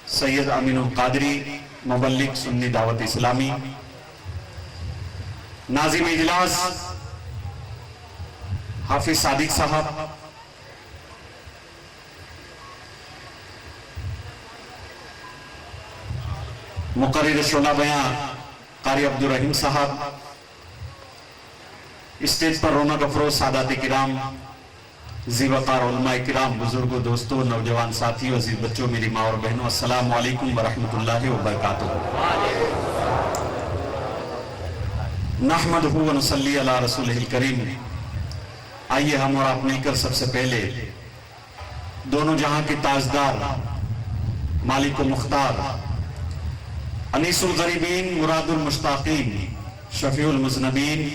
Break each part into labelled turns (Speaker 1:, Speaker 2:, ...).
Speaker 1: سید امین القادری مبلغ سنی دعوت اسلامی، ناظم اجلاس حافظ صادق صاحب، مقرر شعلہ بیان قاری عبدالرحیم صاحب، اسٹیج پر رونق افروز سادات کرام، ذی وقار علماء کرام، بزرگوں، دوستوں، نوجوان ساتھیوں، عزیز بچوں، میری ماں اور بہنوں، السلام علیکم ورحمۃ اللہ وبرکاتہ۔ نحمدہ و نصلی علی رسولہ الکریم۔ آئیے ہم اور آپ مل کر سب سے پہلے دونوں جہاں کے تاجدار، مالک و مختار، انیس الغریبین، مراد المشتاقین، شفیع المذنبین،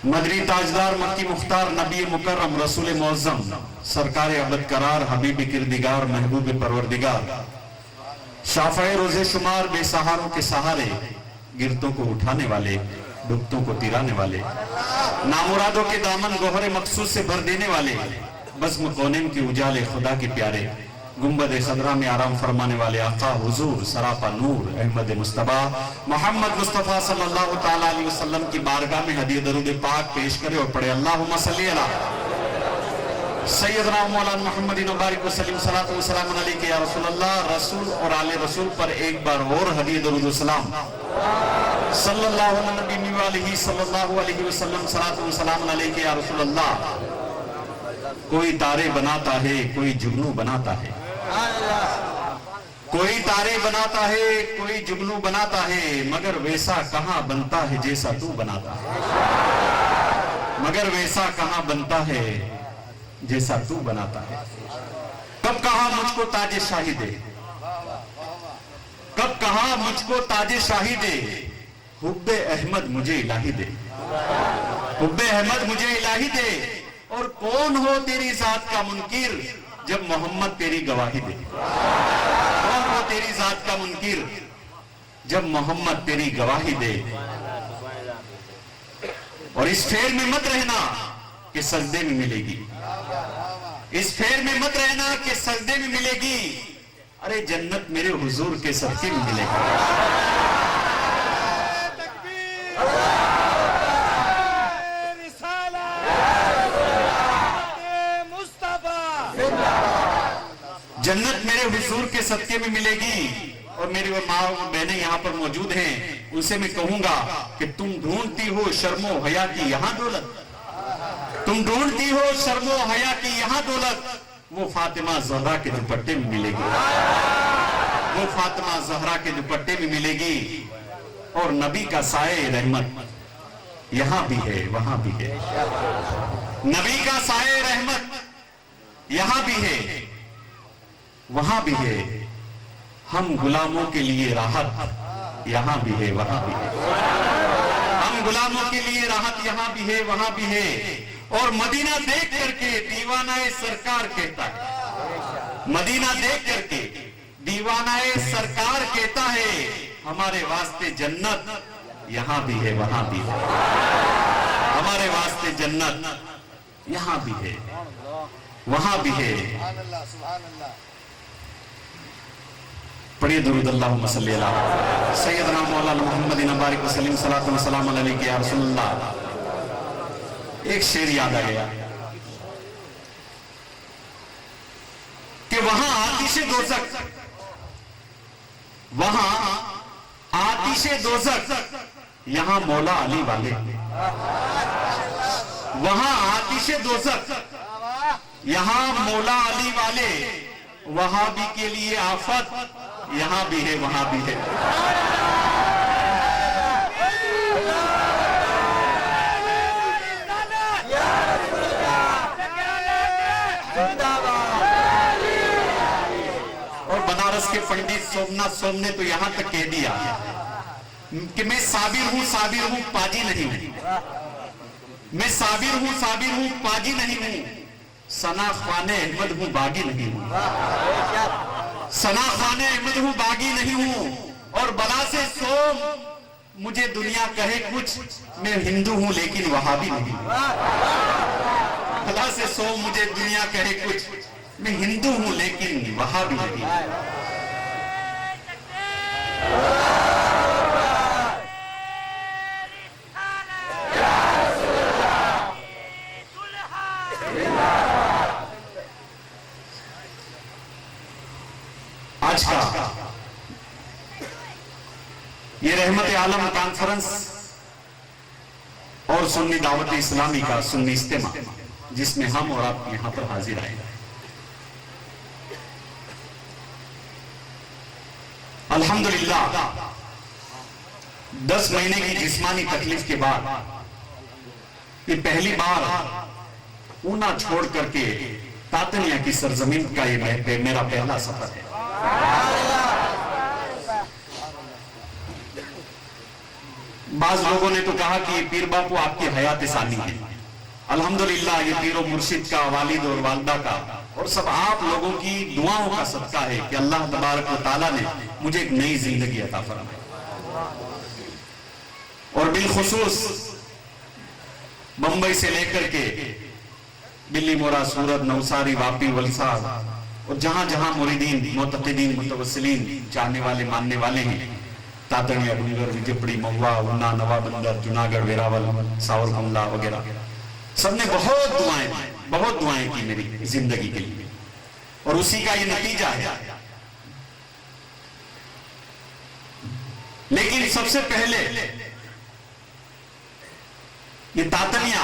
Speaker 1: مدری تاجدار، مکی مختار، نبی مکرم، رسول معظم، سرکار ابد قرار، حبیب کردگار، محبوب پروردگار، شافع روزے شمار، بے سہاروں کے سہارے، گرتوں کو اٹھانے والے، ڈبتوں کو تیرانے والے، نامرادوں کے دامن گوہر مقصود سے بھر دینے والے، بزم کونین کی اجالے خدا کے پیارے، گنبد خضرا میں آرام فرمانے والے آقا حضور سراپا نور احمد مصطفیٰ محمد مصطفیٰ صلی اللہ تعالیٰ علیہ وسلم کی بارگاہ میں ہدیہ درود پاک پیش کرے اور پڑھے اللہم صلی علی سیدنا مولانا محمد مبارک وسلم صلاۃ و سلام علیکہ یا رسول اللہ۔ رسول اور آل رسول پر ایک بار اور ہدیہ درود و سلام صلی اللہ علیہ صلی اللہ علیہ وسلم صلاۃ و سلام علیکہ یا رسول اللہ۔ کوئی تارے بناتا ہے، کوئی جگنو بناتا ہے، کوئی تارے بناتا ہے، کوئی جگنو بناتا ہے، مگر ویسا کہاں بنتا ہے جیسا تو بناتا ہے، مگر ویسا کہاں بنتا ہے جیسا تو بناتا ہے۔ کب کہا مجھ کو تاج شاہی دے، کب کہا مجھ کو تاج شاہی دے، حب احمد مجھے الہی دے، حب احمد مجھے الہی دے، اور کون ہو تیری ذات کا منکر جب محمد تیری گواہی دے، کون ہو تیری ذات کا منکر جب محمد تیری گواہی دے۔ اور اس پھیر میں مت رہنا کہ سجدے میں ملے گی، اس پھیر میں مت رہنا کہ سجدے میں ملے گی، ارے جنت میرے حضور کے صدقے میں ملے گی۔ جنت میرے حضور کے صدقے میں ملے گی۔ اور میری ماں اور بہنیں یہاں پر موجود ہیں، ان سے میں کہوں گا کہ تم ڈھونڈتی ہو شرم و حیا کی یہاں دولت، تم ڈھونڈتی ہو شرم و حیا کی یہاں دولت، وہ فاطمہ زہرا کے دوپٹے میں ملے گی، وہ فاطمہ زہرا کے دوپٹے میں ملے گی۔ اور نبی کا سائے رحمت یہاں بھی ہے وہاں بھی ہے، نبی کا سائے رحمت یہاں بھی ہے وہاں بھی ہے، ہم غلاموں کے لیے راحت یہاں بھی ہے وہاں بھی ہے، ہم غلاموں کے لیے راحت یہاں بھی ہے وہاں بھی ہے۔ اور مدینہ دیکھ کر کے دیوانہ سرکار کہتا ہے، مدینہ دیکھ کر کے دیوانہ سرکار کہتا ہے، ہمارے واسطے جنت یہاں بھی ہے وہاں بھی ہے، ہمارے واسطے جنت یہاں بھی ہے وہاں بھی ہے۔ پڑھیے درود اللہم صلی علی سیدنا مولانا محمد مبارک وسلم صلاۃ و سلام علیکہ یا رسول اللہ۔ ایک شعر یاد آ گیا کہ وہاں آتش دوزخ، وہاں آتش دوزخ، یہاں مولا علی والے، وہاں آتش دوزخ یہاں مولا علی والے، وہابی کے لیے آفت یہاں بھی ہے وہاں بھی ہے۔ اور بنارس کے پنڈت سومناتھ سوم نے تو یہاں تک کہہ دیا کہ میں صابر ہوں پاجی نہیں ہوں، میں صابر ہوں پاجی نہیں ہوں، ثنا خوان احمد ہوں باغی نہیں ہوں، ثنا خوان احمد ہوں باغی نہیں ہوں۔ اور بلا سے سوم مجھے دنیا کہے کچھ، میں ہندو ہوں لیکن وہابی نہیں ہوں، بلا سے سوم مجھے دنیا کہے کچھ، میں ہندو ہوں لیکن وہاں بھی نہیں. آج کا یہ رحمت عالم کانفرنس اور سنی دعوت اسلامی کا سنی اجتماع جس میں ہم اور آپ یہاں پر حاضر آئے ہیں، الحمدللہ 10 مہینے کی جسمانی تکلیف کے بعد یہ پہلی بار اونا چھوڑ کر کے تاتنیہ کی سرزمین کا یہ میرا پہلا سفر ہے. بعض لوگوں نے تو کہا کہ پیر باپو آپ کی حیات ثانی ہے. الحمدللہ یہ پیر و مرشد کا، والد اور والدہ کا اور سب آپ لوگوں کی دعاؤں کا صدقہ ہے کہ اللہ تبارک و تعالیٰ نے مجھے ایک نئی زندگی عطا فرمائی. اور بالخصوص بمبئی سے لے کر کے بلی مورا، سورت، نوساری، واپی، ولسار اور جہاں جہاں مریدین، معتقدین، متوسلین، چاہنے والے، ماننے والے ہیں، تاتنیہ، ڈونگر، وجپڑی، مہوا، اونا، نوا بندر، جناگڑھ، ویراول، ساور کنڈلا وغیرہ، سب نے بہت دعائیں کی میری زندگی کے لیے، اور اسی کا یہ نتیجہ ہے. لیکن سب سے پہلے یہ تاتنیہ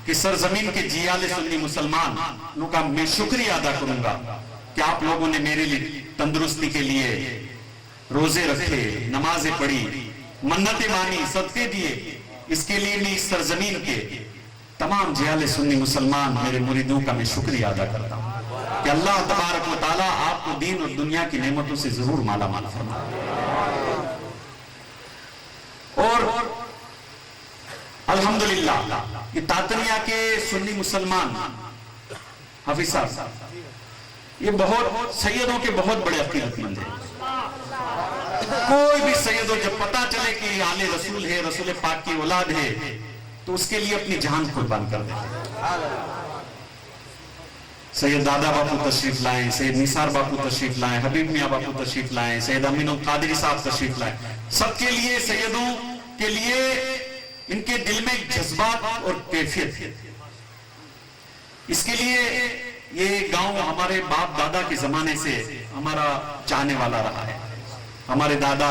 Speaker 1: کی سرزمین کے جیال سنی مسلمانوں کا میں شکریہ ادا کروں گا کہ آپ لوگوں نے میرے لیے تندرستی کے لیے روزے رکھے، نمازیں پڑھی، منتیں مانی، صدقے دیے. اس کے لیے میں اس سرزمین کے تمام جیال سنی مسلمان میرے مریدوں کا میں شکریہ ادا کرتا ہوں کہ اللہ تبارک و تعالیٰ آپ کو دین اور دنیا کی نعمتوں سے ضرور مالا مال فرمائے. اور الحمدللہ یہ تاتنیہ کے سنی مسلمان حافظ صاحب یہ بہت سیدوں کے بہت بڑے عقیدت مند ہیں. کوئی بھی سید ہو جب پتا چلے کہ یہ آل رسول ہے، رسول پاک کی اولاد ہے، تو اس کے لیے اپنی جان قربان کر دیتے. سید دادا باپو تشریف لائیں، سید نثار باپو تشریف لائیں، حبیب میاں باپو تشریف لائیں، سید امین القادری صاحب تشریف لائیں. سب کے لیے، سیدوں کے لیے ان کے دل میں جذبات اور کیفیت ہے. اس کے لیے یہ گاؤں ہمارے باپ دادا کے زمانے سے ہمارا چاہنے والا رہا ہے. ہمارے دادا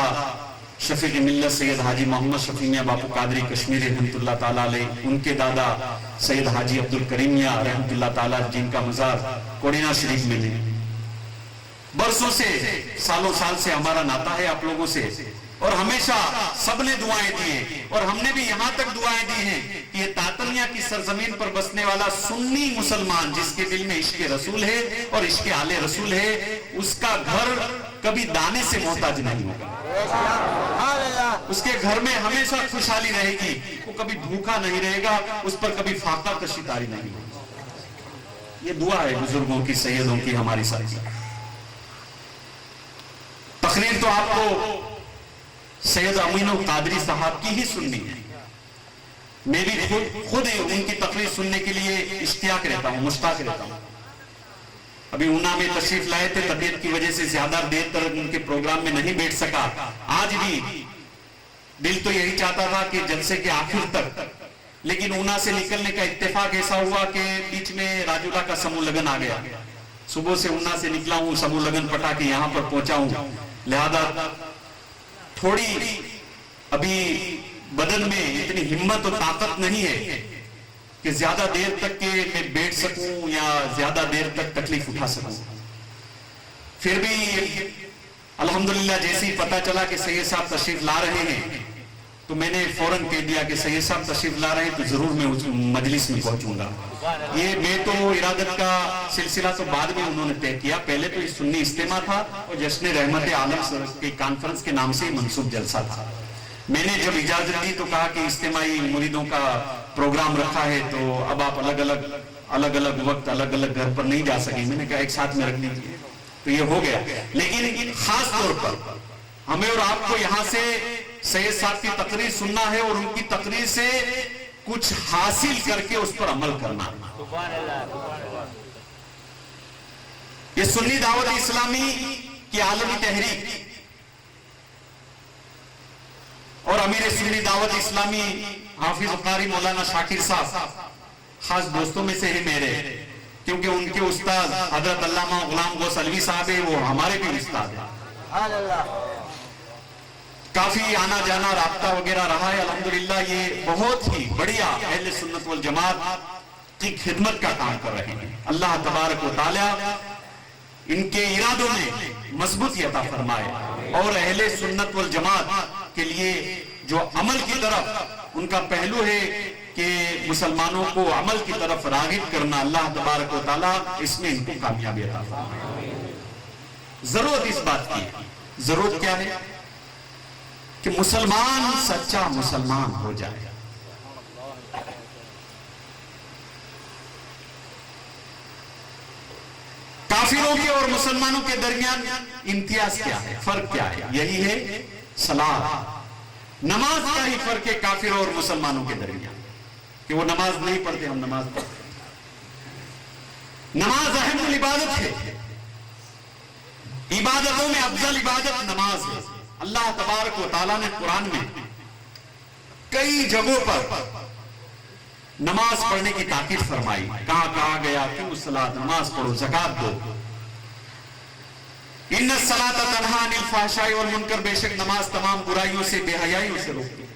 Speaker 1: شفیق ملت سید حاجی محمد شفیع میاں باپو قادری کشمیری رحمت اللہ تعالیٰ علیہ، ان کے دادا سید حاجی عبدالکریم میاں رحمت اللہ تعالیٰ جن کا مزار کوڑینہ شریف میں ہے. برسوں سے، سالوں سال سے ہمارا ناتا ہے آپ لوگوں سے، اور ہمیشہ سب نے دعائیں دی ہیں، اور ہم نے بھی یہاں تک دعائیں دی ہیں کہ یہ تاتنیہ کی سرزمین پر بسنے والا سنی مسلمان جس کے دل میں عشق رسول ہے اور عشق آل رسول ہے، اس کا گھر کبھی دانے سے محتاج نہیں ہوگا. اس کے گھر میں ہمیشہ خوشحالی رہے گی، وہ کبھی بھوکا نہیں رہے گا، اس پر کبھی فاقہ کشی طاری نہیں ہوگی. یہ دعا ہے بزرگوں کی، سیدوں کی، ہماری ساتھی. تقریر تو آپ کو سید امین القادری صاحب کی ہی سننی ہے. میں بھی خود ان کی تقریر سننے کے لیے اشتیاق رہتا ہوں، مشتاق رہتا ہوں. ابھی اونا میں تشریف لائے تھے، طبیعت کی وجہ سے زیادہ دیر تک ان کے پروگرام میں نہیں بیٹھ سکا. آج بھی دل تو یہی چاہتا تھا کہ جلسے کے آخر تک، لیکن اونا سے نکلنے کا اتفاق ایسا ہوا کہ بیچ میں راجولہ کا سمو لگن آ گیا. صبح سے اونا سے نکلا ہوں، سمو لگن پٹا کے یہاں پر پہنچا ہوں، لہذا تھوڑی ابھی بدن میں اتنی ہمت اور طاقت نہیں ہے کہ زیادہ دیر تک کہ میں بیٹھ سکوں یا زیادہ دیر تک تکلیف اٹھا سکوں. پھر بھی الحمدللہ جیسے ہی پتا چلا کہ سید صاحب تشریف لا رہے ہیں تو میں نے فوراً کہہ دیا کہ سید صاحب تشریف لا رہے ہیں تو ضرور میں اس مجلس میں پہنچوں گا. یہ میں تو ارادت کا سلسلہ تو بعد میں انہوں نے طے کیا، پہلے تو یہ سنی اجتماع تھا اور جشن رحمت عالم کی کانفرنس کے نام سے منسوب جلسہ تھا. میں نے جب اجازت دی تو کہا کہ اجتماعی مریدوں کا پروگرام رکھا ہے تو اب آپ الگ الگ وقت الگ الگ گھر پر نہیں جا سکیں. میں نے کہا ایک ساتھ میں رکھ دیجیے، تو یہ ہو گیا. لیکن خاص طور پر ہمیں اور آپ کو یہاں سے سید صاحب کی تقریر سننا ہے اور ان کی تقریر سے کچھ حاصل کر کے اس پر عمل کرنا. سنی دعوت اسلامی کی عالمی تحریک اور امیر سنی دعوت اسلامی حافظ قاری مولانا شاکر صاحب خاص دوستوں میں سے ہی میرے، کیونکہ ان کے استاد حضرت علامہ غلام غوث علوی صاحب ہیں، وہ ہمارے بھی استاد ہیں۔ کافی آنا جانا رابطہ وغیرہ رہا ہے، الحمدللہ یہ بہت ہی بڑھیا اہل سنت والجماعت کی خدمت کا کام کر رہے ہیں۔ اللہ تبارک و تعالی ان کے ارادوں میں مضبوطی عطا فرمائے، اور اہل سنت والجماعت کے لیے جو عمل کی طرف ان کا پہلو ہے کہ مسلمانوں کو عمل کی طرف راغب کرنا، اللہ تبارک و تعالی اس میں ان کو کامیابی عطا فرمائے۔ ضرورت اس بات کی، ضرورت کیا ہے کہ مسلمان سچا مسلمان ہو جائے۔ کافروں کے اور مسلمانوں کے درمیان امتیاز کیا ہے، فرق کیا ہے؟ یہی ہے صلاۃ، نماز کا ہی فرق ہے کافروں اور مسلمانوں کے درمیان، کہ وہ نماز نہیں پڑھتے، ہم نماز پڑھتے۔ نماز اہم العبادت ہے، عبادتوں میں افضل عبادت نماز ہے۔ اللہ تبارک و تعالیٰ نے قرآن میں کئی جگہوں پر نماز پڑھنے کی تاکید فرمائی۔ کہاں کہا گیا کہ الصلاۃ، نماز پڑھو، زکات دو۔ ان الصلاۃ تنہی عن الفحشاء والمنکر، بے شک نماز تمام برائیوں سے، بے حیائیوں سے روکتی ہے۔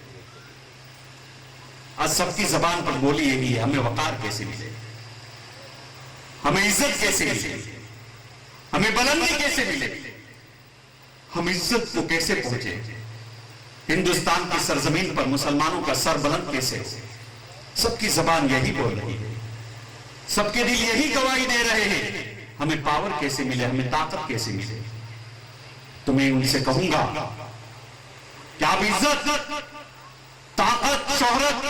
Speaker 1: آج سب کی زبان پر بولی یہی ہے، ہمیں وقار کیسے ملے، ہمیں عزت کیسے ملے، ہمیں بلندی کیسے ملے، ہم عزت کو کیسے پہنچے، ہندوستان کی سرزمین پر مسلمانوں کا سر بلند کیسے ہو۔ سب کی زبان یہی بول رہی ہے، سب کے دل یہی گواہی دے رہے ہیں، ہمیں پاور کیسے ملے، ہمیں طاقت کیسے ملے۔ تو میں ان سے کہوں گا کہ آپ عزت، طاقت، شہرت،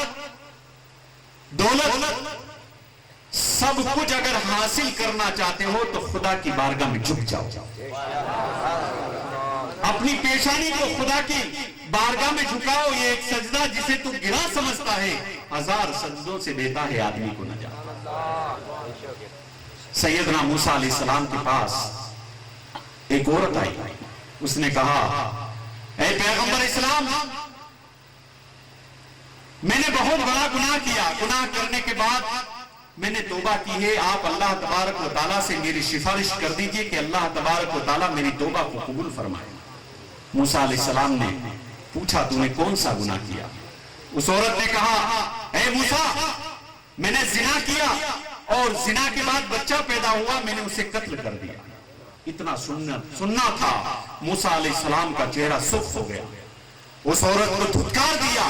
Speaker 1: دولت، سب کچھ اگر حاصل کرنا چاہتے ہو تو خدا کی بارگاہ میں جھک جاؤ، اپنی پیشانی کو خدا کی بارگاہ میں جھکاؤ۔ یہ ایک سجدہ جسے تو گرا سمجھتا ہے، 1000 سجدوں سے دیتا ہے آدمی کو نجات۔ سیدنا موسیٰ علیہ السلام کے پاس ایک عورت آئی، اس نے کہا اے پیغمبر اسلام، میں نے بہت بڑا گناہ کیا، گناہ کرنے کے بعد میں نے توبہ کی ہے، آپ اللہ تبارک و تعالیٰ سے میری سفارش کر دیجئے کہ اللہ تبارک و تعالیٰ میری توبہ کو قبول فرمائے۔ موسیٰ علیہ السلام نے پوچھا تم نے کون سا گناہ کیا؟ اس عورت نے کہا اے موسیٰ، میں نے زنا کیا اور زنا کے بعد بچہ پیدا ہوا، میں نے اسے قتل کر دیا۔ اتنا سننا تھا، موسیٰ علیہ السلام کا چہرہ سرخ ہو گیا۔ اس عورت کو دھتکار دیا،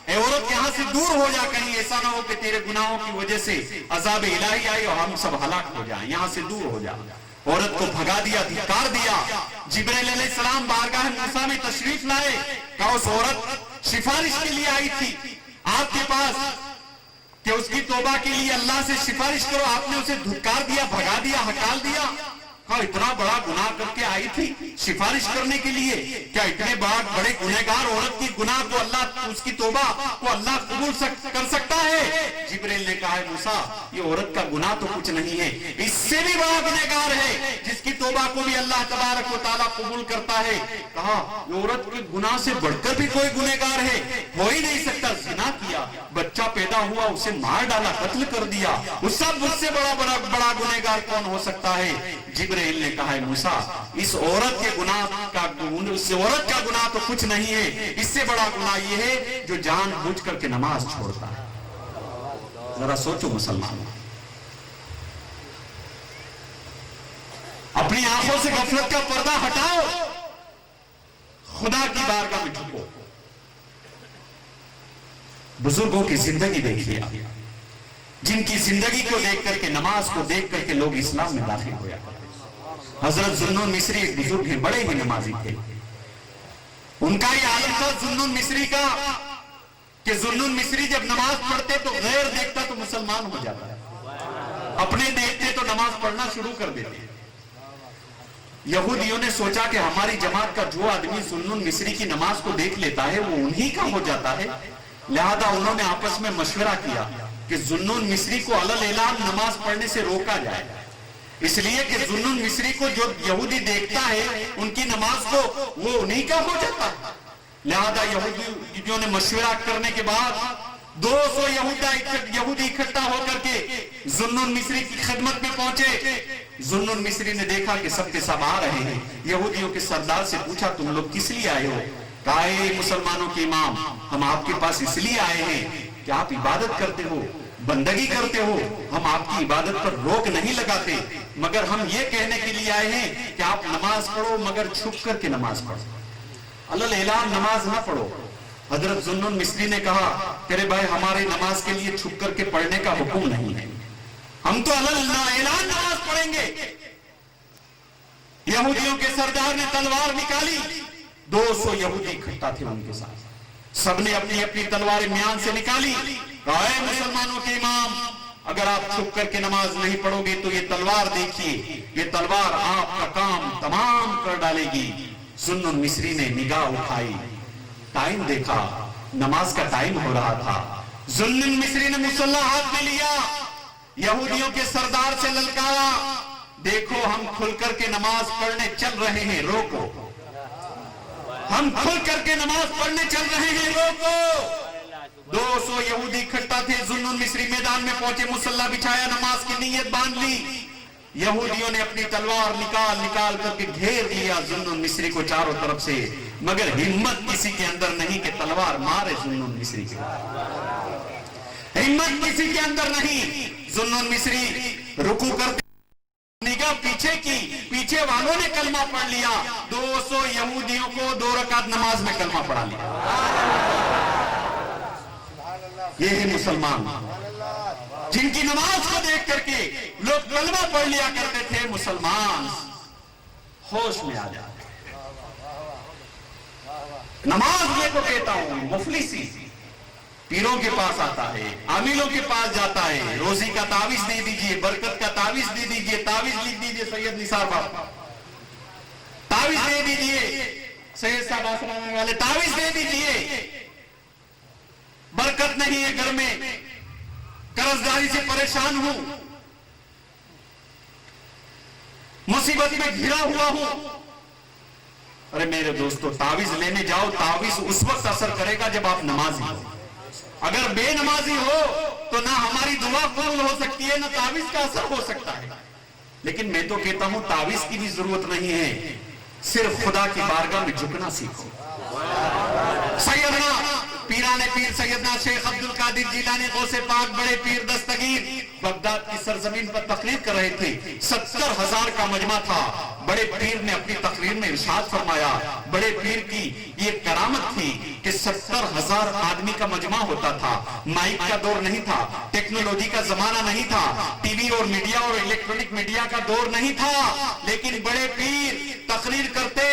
Speaker 1: اے عورت یہاں سے دور ہو جا، کہیں ایسا نہ ہو کہ تیرے گناہوں کی وجہ سے عذاب الہی آئے اور ہم سب ہلاک ہو جائیں، یہاں سے دور ہو جا۔ عورت کو بھگا دیا، دھتکار دیا۔ جبرائیل علیہ السلام بارگاہ موسیٰ میں تشریف لائے، کہا اس عورت سفارش کے لیے آئی تھی آپ کے پاس کہ اس کی توبہ کے لیے اللہ سے سفارش کرو، آپ نے اسے دھتکار دیا، بھگا دیا، ہکال دیا۔ کہا اتنا بڑا گناہ کر کے آئی تھی سفارش کرنے کے لیے، کیا اتنے بڑے گنہگار عورت کی گناہ کو اللہ، اس کی توبہ کو اللہ قبول کر سکتا ہے؟ جبرائیل نے کہا ہے موسیٰ، یہ عورت کا گناہ تو کچھ نہیں ہے، اس سے بھی بڑا گنہگار ہے جس کی توبہ کو بھی اللہ تبارک و تعالیٰ قبول کرتا ہے۔ کہا یہ عورت کے گناہ سے بڑھ کر بھی کوئی گنہگار ہے؟ ہو ہی نہیں سکتا، زنا کیا، بچہ پیدا ہوا، اسے مار ڈالا، قتل کر دیا، اس سے بڑا گنہگار کون ہو سکتا ہے؟ جبرائیل نے کہا ہے موسیٰ، اس عورت کا گناہ تو کچھ نہیں ہے، اس سے بڑا گناہ یہ ہے جو جان بوجھ کر کے نماز چھوڑتا ہے۔ ذرا سوچو مسلمان، اپنی آنکھوں سے غفلت کا پردہ ہٹاؤ، خدا کی بارگاہ میں جھکو۔ بزرگوں کی زندگی دیکھیے، جن کی زندگی کو دیکھ کر کے، نماز کو دیکھ کر کے لوگ اسلام میں داخل ہویا کرتے۔ حضرت ذوالنون مصری ایک بزرگ ہیں، بڑے ہی نمازی تھے۔ ان کا یہ عالم تھا ذوالنون مصری کا کہ ذوالنون مصری جب نماز پڑھتے تو غیر دیکھتا تو مسلمان ہو جاتا، اپنے دیکھتے تو نماز پڑھنا شروع کر دیتے۔ یہودیوں نے سوچا کہ ہماری جماعت کا جو آدمی ذوالنون مصری کی نماز کو دیکھ لیتا ہے وہ انہی کا ہو جاتا ہے، لہذا انہوں نے آپس میں مشورہ کیا کہ ذوالنون مصری کو علل اعلان نماز پڑھنے سے روکا جائے۔ اس لیے کہ ذوالنون مصری کو جو یہودی دیکھتا ہے ان کی نماز کو وہ انہی کا ہو جاتا ہے. لہذا یہودیوں نے مشورہ کرنے کے بعد 200 یہودی اکٹھا ہو کر کے ذوالنون مصری کی خدمت میں پہنچے. ذوالنون مصری نے دیکھا کہ سب کے سب آ رہے ہیں. یہودیوں کے سردار سے پوچھا تم لوگ کس لیے آئے ہو؟ کہا اے مسلمانوں کے امام ہم آپ کے پاس اس لیے آئے ہیں کہ آپ عبادت کرتے ہو, بندگی کرتے ہو, ہم آپ کی عبادت پر روک نہیں لگاتے, مگر ہم یہ کہنے کے لیے آئے ہیں کہ آپ نماز پڑھو مگر چھپ کر کے نماز پڑھو, اللہ اعلان نماز نہ پڑھو. حضرت ذوالنون مصری نے کہا کہ ارے بھائی ہمارے نماز کے لیے چھپ کر کے پڑھنے کا حکم نہیں ہے, ہم تو اللہ اعلان نماز پڑھیں گے. یہودیوں کے سردار نے تلوار نکالی. 200 یہودی اکٹھا تھے ان کے ساتھ, سب نے اپنی اپنی تلواریں میان سے نکالی. کہا اے مسلمانوں کے امام اگر آپ چھپ کر کے نماز نہیں پڑھو گے تو یہ تلوار دیکھیے, یہ تلوار آپ کا کام تمام کر ڈالے گی. ذوالنون مصری نے نگاہ اٹھائی, ٹائم دیکھا, نماز کا ٹائم ہو رہا تھا. ذوالنون مصری نے مصلی ہاتھ میں لیا, یہودیوں کے سردار سے للکارا دیکھو ہم کھل کر کے نماز پڑھنے چل رہے ہیں, روکو, ہم کھل کر کے نماز پڑھنے چل رہے ہیں, روکو. 200 یہودی اکٹھا تھے. ذوالنون مصری میدان میں پہنچے, مصلی بچھایا, نماز کی نیت باندھ لی. یہودیوں نے اپنی تلوار نکال کر کے گھیر لیا ذوالنون مصری کو چاروں طرف سے, مگر ہمت کسی کے اندر نہیں کہ تلوار مارے ذوالنون مصری کے, ہمت کسی کے اندر نہیں. ذوالنون مصری رکوع کرتے نگاہ پیچھے کی, پیچھے والوں نے کلمہ پڑھ لیا. 200 یہودیوں کو 2 رکعت نماز میں کلمہ پڑھا لیا. یہ ہے مسلمان جن کی نماز کو دیکھ کر کے لوگ کلمہ پڑھ لیا کرتے تھے. مسلمان ہوش میں آ جاتے. نماز میں تو کہتا ہوں مفلسی پیروں کے پاس آتا ہے, عاملوں کے پاس جاتا ہے, روزی کا تعویذ دے دیجئے, برکت کا تعویذ دے دیجئے, تعویذ لکھ دیجئے سید نثار بابا, تعویذ دے دیجئے سید صاحب آسرانے والے, تعویذ دے دیجئے. برکت نہیں ہے گھر میں, قرضداری سے پریشان ہوں, مصیبت میں گھرا ہوا ہوں. ارے میرے دوستو تعویذ لینے جاؤ, تعویذ اس وقت اثر کرے گا جب آپ نمازی ہو. اگر بے نمازی ہو تو نہ ہماری دعا قبول ہو سکتی ہے نہ تعویذ کا اثر ہو سکتا ہے. لیکن میں تو کہتا ہوں تعویذ کی بھی ضرورت نہیں ہے, صرف خدا کی بارگاہ میں جھکنا سیکھو. سیدنا پیران پیر سیدنا شیخ عبدالقادر جیلانی غوث پاک بڑے پیر دستگیر بغداد کی سرزمین پر تقریر کر رہے تھے. 70,000 کا مجمع تھا. بڑے پیر نے اپنی تقریر میں ارشاد فرمایا, بڑے پیر کی یہ کرامت تھی کہ 70,000 آدمی کا مجمع ہوتا تھا. مائک کا دور نہیں تھا, ٹیکنالوجی کا زمانہ نہیں تھا, ٹی وی اور میڈیا اور الیکٹرونک میڈیا کا دور نہیں تھا. لیکن بڑے پیر تقریر کرتے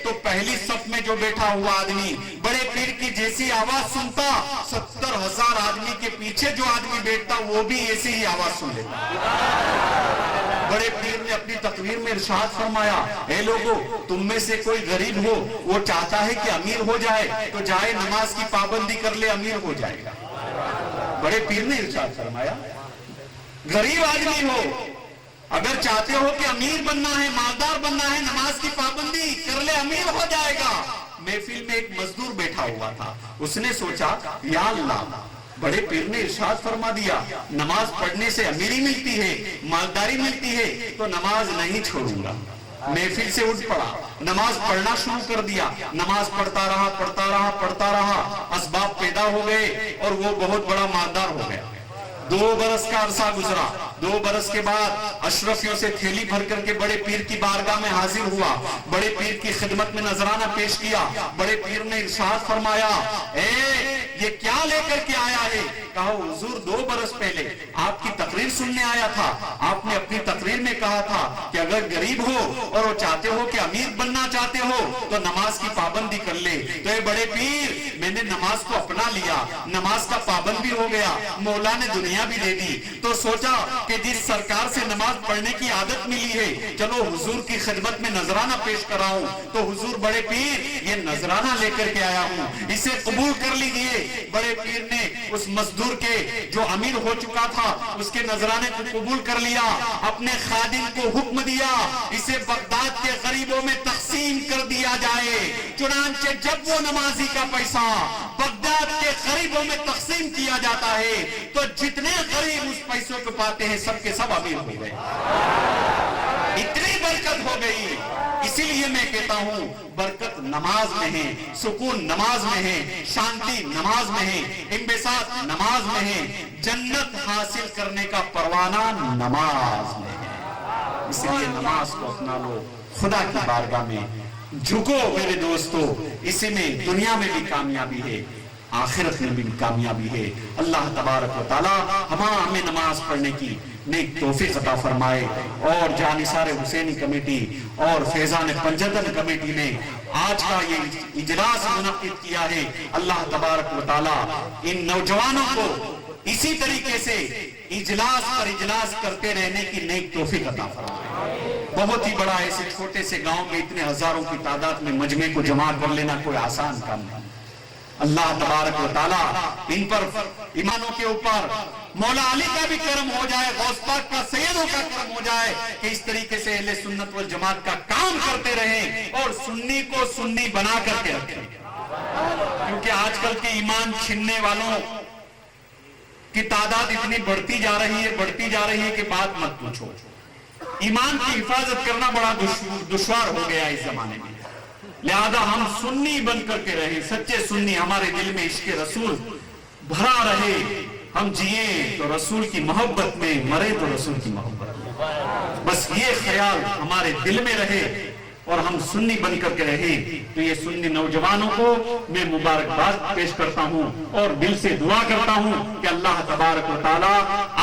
Speaker 1: تو پہلی صف میں جو بیٹھا ہوا آدمی بڑے پیر کی جیسی آواز سنتا, 70,000 آدمی کے پیچھے جو آدمی بیٹھتا وہ بھی ایسی ہی آواز سن لیتا. بڑے پیر نے اپنی تقریر میں ارشاد فرمایا, اے لوگو تم میں سے کوئی غریب ہو وہ چاہتا ہے کہ امیر ہو جائے تو جائے نماز کی پابندی کر لے, امیر ہو جائے گا. بڑے پیر نے ارشاد فرمایا غریب آدمی ہو اگر چاہتے ہو کہ امیر بننا ہے, مالدار بننا ہے, نماز کی پابندی کر لے, امیر ہو جائے گا. محفل میں ایک مزدور بیٹھا ہوا تھا, اس نے سوچا یا اللہ بڑے پیر نے ارشاد فرما دیا نماز پڑھنے سے امیری ملتی ہے, مالداری ملتی ہے, تو نماز نہیں چھوڑوں گا. محفل سے اٹھ پڑا, نماز پڑھنا شروع کر دیا. نماز پڑھتا رہا, اسباب پیدا ہو گئے اور وہ بہت بڑا مالدار ہو گیا. 2 برس کا عرصہ گزرا. 2 برس کے بعد اشرفیوں سے تھیلی بھر کر کے بڑے پیر کی بارگاہ میں حاضر ہوا. بڑے پیر کی خدمت میں نذرانہ پیش کیا. بڑے پیر نے ارشاد فرمایا اے یہ کیا لے کر کے آیا ہے؟ کہا حضور 2 برس پہلے آپ کی تقریر سننے آیا تھا, آپ نے اپنی تقریر میں کہا تھا کہ اگر غریب ہو اور وہ چاہتے ہو کہ امیر بننا چاہتے ہو تو نماز کی پابندی کر لے. تو اے بڑے پیر میں نے نماز کو اپنا لیا, نماز کا پابند بھی ہو گیا, مولا نے دنیا بھی دے دی, تو سوچا کہ جس سرکار سے نماز پڑھنے کی عادت ملی ہے چلو حضور کی خدمت میں نذرانہ پیش کراؤں. تو حضور بڑے پیر یہ نذرانہ لے کر کے آیا ہوں, اسے قبول کر لیجئے. بڑے پیر نے اس مزدور کے جو امیر ہو چکا تھا اس کے نذرانے کو قبول کر لیا، اپنے خادم کو حکم دیا اسے بغداد کے غریبوں میں تقسیم کر دیا جائے۔ چنانچہ جب وہ نمازی کا پیسہ بغداد کے غریبوں میں تقسیم کیا جاتا ہے تو جتنے غریب اس پیسوں کو پاتے ہیں سب کے سب امیر ہو گئے، اتنی برکت ہو گئی۔ اسی لیے میں کہتا ہوں برکت نماز میں ہے، سکون نماز میں ہے، شانتی نماز میں ہے، انبساط نماز میں ہے، جنت حاصل کرنے کا پروانہ نماز میں ہے۔ اس لیے نماز کو اپنا لو، خدا کی بارگاہ میں جھکو میرے دوستو، اسی میں دنیا میں بھی کامیابی ہے، آخرت میں بھی کامیابی ہے۔ اللہ تبارک و تعالی ہمیں نماز پڑھنے کی نیک توفیق عطا فرمائے، اور جانثار حسینی کمیٹی اور فیضان پنجتن کمیٹی نے آج کا یہ اجلاس منعقد کیا ہے، اللہ تبارک و تعالی ان نوجوانوں کو اسی طریقے سے اجلاس پر اجلاس کرتے رہنے کی نیک توفیق عطا فرمائے۔ بہت ہی بڑا ایسے چھوٹے سے گاؤں میں اتنے ہزاروں کی تعداد میں مجمع کو جمع کر لینا کوئی آسان کام نہیں۔ اللہ تبارک و تعالی ان پر ایمانوں کے اوپر مولا علی کا بھی کرم ہو جائے، غوث پاک کا سیدوں کا کرم ہو جائے کہ اس طریقے سے اہل سنت والجماعت کا کام کرتے رہیں اور سنی کو سنی بنا کر کے رکھیں، کیونکہ آج کل کے ایمان چھیننے والوں کی تعداد اتنی بڑھتی جا رہی ہے کہ بات مت پوچھو۔ ایمان کی حفاظت کرنا بڑا دشوار ہو گیا اس زمانے میں، لہذا ہم سنی بن کر کے رہیں، سچے سنی، ہمارے دل میں عشق رسول بھرا رہے، ہم جئیں تو رسول کی محبت میں، مرے تو رسول کی محبت میں، بس یہ خیال ہمارے دل میں رہے اور ہم سنی بن کر کے رہیں۔ تو یہ سنی نوجوانوں کو میں مبارکباد پیش کرتا ہوں اور دل سے دعا کرتا ہوں کہ اللہ تبارک و تعالی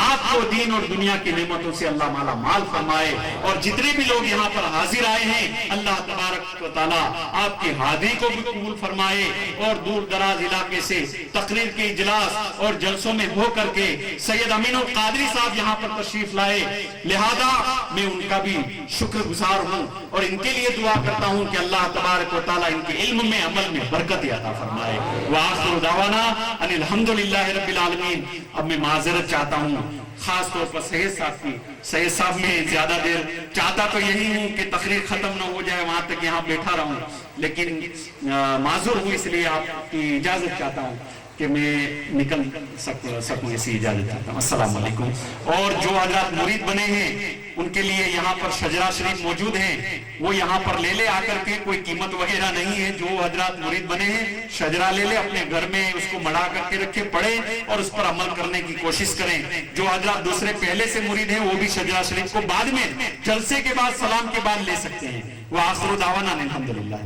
Speaker 1: آپ کو دین اور دنیا کی نعمتوں سے اللہ مالا مال فرمائے، اور جتنے بھی لوگ یہاں پر حاضر آئے ہیں اللہ تبارک و تعالی آپ کی حاضری کو بھی قبول فرمائے، اور دور دراز علاقے سے تقریر کے اجلاس اور جلسوں میں ہو کر کے سید امین القادری صاحب یہاں پر تشریف لائے، لہذا میں ان کا بھی شکر گزار ہوں اور ان کے لیے دعا کرتا ہوں کہ اللہ تبارک و تعالی ان کے علم میں، عمل میں برکت عطا فرمائے۔ وآخر دعوانا ان الحمدللہ رب العالمین۔ اب میں معذرت چاہتا ہوں خاص طور پر سید صاحب کی، سید صاحب میں زیادہ دیر چاہتا تو یہی ہوں کہ تقریر ختم نہ ہو جائے، وہاں تک یہاں بیٹھا رہوں، لیکن معذور ہوں، اس لیے آپ کی اجازت چاہتا ہوں کہ میں نکل سکوں، ایسی اجازت چاہتا ہوں۔ السلام علیکم۔ اور جو حضرات مرید بنے ہیں ان کے لیے یہاں پر شجرہ شریف موجود ہیں، وہ یہاں پر لے لے آ کر کے، کوئی قیمت وغیرہ نہیں ہے، جو حضرات مرید بنے ہیں شجرہ لے لے، اپنے گھر میں اس کو مڑا کر کے رکھے، پڑھیں اور اس پر عمل کرنے کی کوشش کریں۔ جو حضرات دوسرے پہلے سے مرید ہیں وہ بھی شجرہ شریف کو بعد میں جلسے کے بعد، سلام کے بعد لے سکتے ہیں۔ وآخر دعوانا الحمدللہ۔